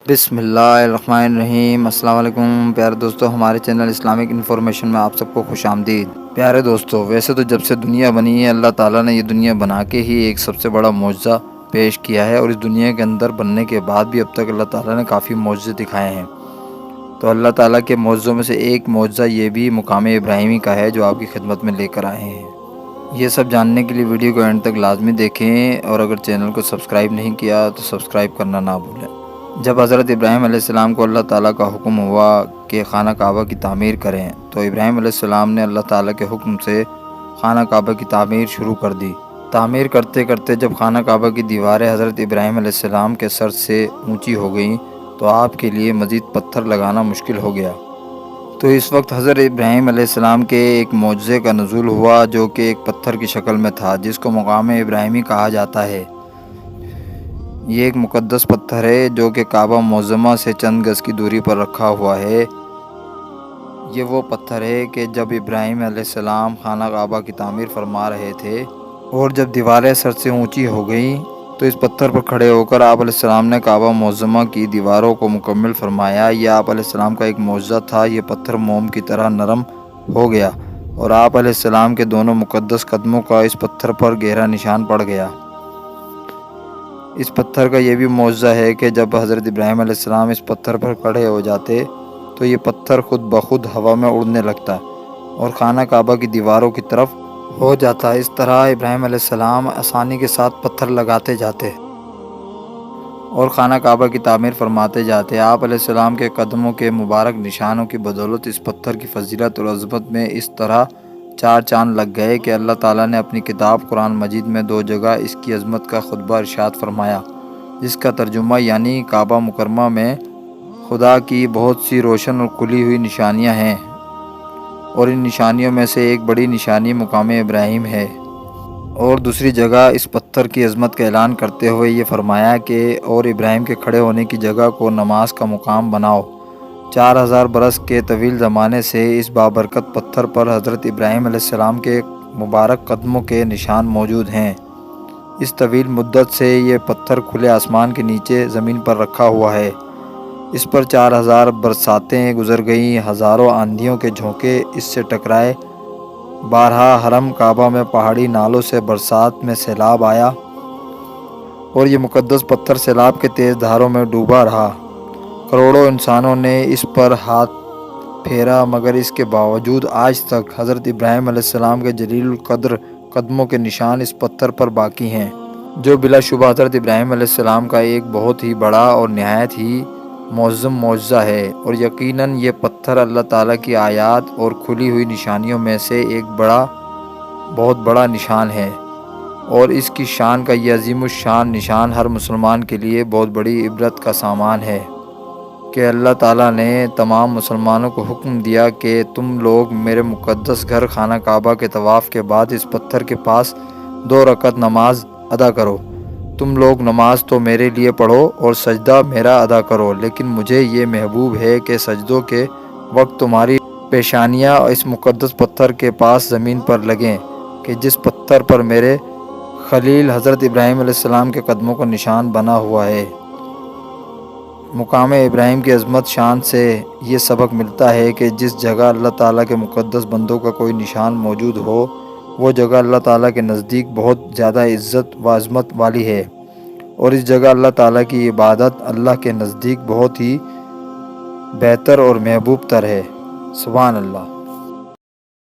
بسم اللہ الرحمن الرحیم۔ السلام علیکم پیارے دوستو، ہمارے چینل اسلامک انفارمیشن میں آپ سب کو خوش آمدید۔ پیارے دوستو، ویسے تو جب سے دنیا بنی ہے اللہ تعالیٰ نے یہ دنیا بنا کے ہی ایک سب سے بڑا معجزہ پیش کیا ہے، اور اس دنیا کے اندر بننے کے بعد بھی اب تک اللہ تعالیٰ نے کافی معجزے دکھائے ہیں۔ تو اللہ تعالیٰ کے معجزوں میں سے ایک معجزہ یہ بھی مقام ابراہیمی کا ہے جو آپ کی خدمت میں لے کر آئے ہیں۔ یہ سب جاننے کے لیے ویڈیو کو اینڈ تک لازمی دیکھیں، اور اگر چینل کو سبسکرائب نہیں کیا تو سبسکرائب کرنا نہ بھولیں۔ جب حضرت ابراہیم علیہ السلام کو اللہ تعالیٰ کا حکم ہوا کہ خانہ کعبہ کی تعمیر کریں، تو ابراہیم علیہ السلام نے اللہ تعالیٰ کے حکم سے خانہ کعبہ کی تعمیر شروع کر دی۔ تعمیر کرتے کرتے جب خانہ کعبہ کی دیواریں حضرت ابراہیم علیہ السلام کے سر سے اونچی ہو گئیں تو آپ کے لیے مزید پتھر لگانا مشکل ہو گیا۔ تو اس وقت حضرت ابراہیم علیہ السلام کے ایک معجزے کا نزول ہوا جو کہ ایک پتھر کی شکل میں تھا، جس کو مقام ابراہیمی کہا جاتا ہے۔ یہ ایک مقدس پتھر ہے جو کہ کعبہ معظمہ سے چند گز کی دوری پر رکھا ہوا ہے۔ یہ وہ پتھر ہے کہ جب ابراہیم علیہ السلام خانہ کعبہ کی تعمیر فرما رہے تھے اور جب دیواریں سر سے اونچی ہو گئیں تو اس پتھر پر کھڑے ہو کر آپ علیہ السلام نے کعبہ معظمہ کی دیواروں کو مکمل فرمایا۔ یہ آپ علیہ السلام کا ایک معجزہ تھا۔ یہ پتھر موم کی طرح نرم ہو گیا اور آپ علیہ السلام کے دونوں مقدس قدموں کا اس پتھر پر گہرا نشان پڑ گیا۔ اس پتھر کا یہ بھی معجزہ ہے کہ جب حضرت ابراہیم علیہ السلام اس پتھر پر کھڑے ہو جاتے تو یہ پتھر خود بخود ہوا میں اڑنے لگتا اور خانہ کعبہ کی دیواروں کی طرف ہو جاتا۔ اس طرح ابراہیم علیہ السلام آسانی کے ساتھ پتھر لگاتے جاتے اور خانہ کعبہ کی تعمیر فرماتے جاتے۔ آپ علیہ السلام کے قدموں کے مبارک نشانوں کی بدولت اس پتھر کی فضیلت اور عظمت میں اس طرح چار چاند لگ گئے کہ اللہ تعالیٰ نے اپنی کتاب قرآن مجید میں 2 جگہ اس کی عظمت کا خطبہ ارشاد فرمایا، جس کا ترجمہ یعنی کعبہ مکرمہ میں خدا کی بہت سی روشن اور کھلی ہوئی نشانیاں ہیں، اور ان نشانیوں میں سے ایک بڑی نشانی مقام ابراہیم ہے، اور دوسری جگہ اس پتھر کی عظمت کا اعلان کرتے ہوئے یہ فرمایا کہ اور ابراہیم کے کھڑے ہونے کی جگہ کو نماز کا مقام بناؤ۔ 4000 برس کے طویل زمانے سے اس بابرکت پتھر پر حضرت ابراہیم علیہ السلام کے مبارک قدموں کے نشان موجود ہیں۔ اس طویل مدت سے یہ پتھر کھلے آسمان کے نیچے زمین پر رکھا ہوا ہے۔ اس پر 4000 برساتیں گزر گئیں، ہزاروں آندھیوں کے جھونکے اس سے ٹکرائے، بارہا حرم کعبہ میں پہاڑی نالوں سے برسات میں سیلاب آیا، اور یہ مقدس پتھر سیلاب کے تیز دھاروں میں ڈوبا رہا۔ کروڑوں انسانوں نے اس پر ہاتھ پھیرا، مگر اس کے باوجود آج تک حضرت ابراہیم علیہ السلام کے جلیل القدر قدموں کے نشان اس پتھر پر باقی ہیں، جو بلا شبہ حضرت ابراہیم علیہ السلام کا ایک بہت ہی بڑا اور نہایت ہی معظم معجزہ ہے۔ اور یقیناً یہ پتھر اللہ تعالیٰ کی آیات اور کھلی ہوئی نشانیوں میں سے ایک بہت بڑا نشان ہے، اور اس کی شان کا یہ عظیم الشان نشان ہر مسلمان کے لیے بہت بڑی عبرت کا سامان ہے کہ اللہ تعالیٰ نے تمام مسلمانوں کو حکم دیا کہ تم لوگ میرے مقدس گھر خانہ کعبہ کے طواف کے بعد اس پتھر کے پاس 2 رکعت نماز ادا کرو۔ تم لوگ نماز تو میرے لیے پڑھو اور سجدہ میرا ادا کرو، لیکن مجھے یہ محبوب ہے کہ سجدوں کے وقت تمہاری پیشانیاں اس مقدس پتھر کے پاس زمین پر لگیں کہ جس پتھر پر میرے خلیل حضرت ابراہیم علیہ السلام کے قدموں کا نشان بنا ہوا ہے۔ مقام ابراہیم کی عظمت شان سے یہ سبق ملتا ہے کہ جس جگہ اللہ تعالیٰ کے مقدس بندوں کا کوئی نشان موجود ہو، وہ جگہ اللہ تعالیٰ کے نزدیک بہت زیادہ عزت و عظمت والی ہے، اور اس جگہ اللہ تعالیٰ کی عبادت اللہ کے نزدیک بہت ہی بہتر اور محبوب تر ہے۔ سبحان اللہ۔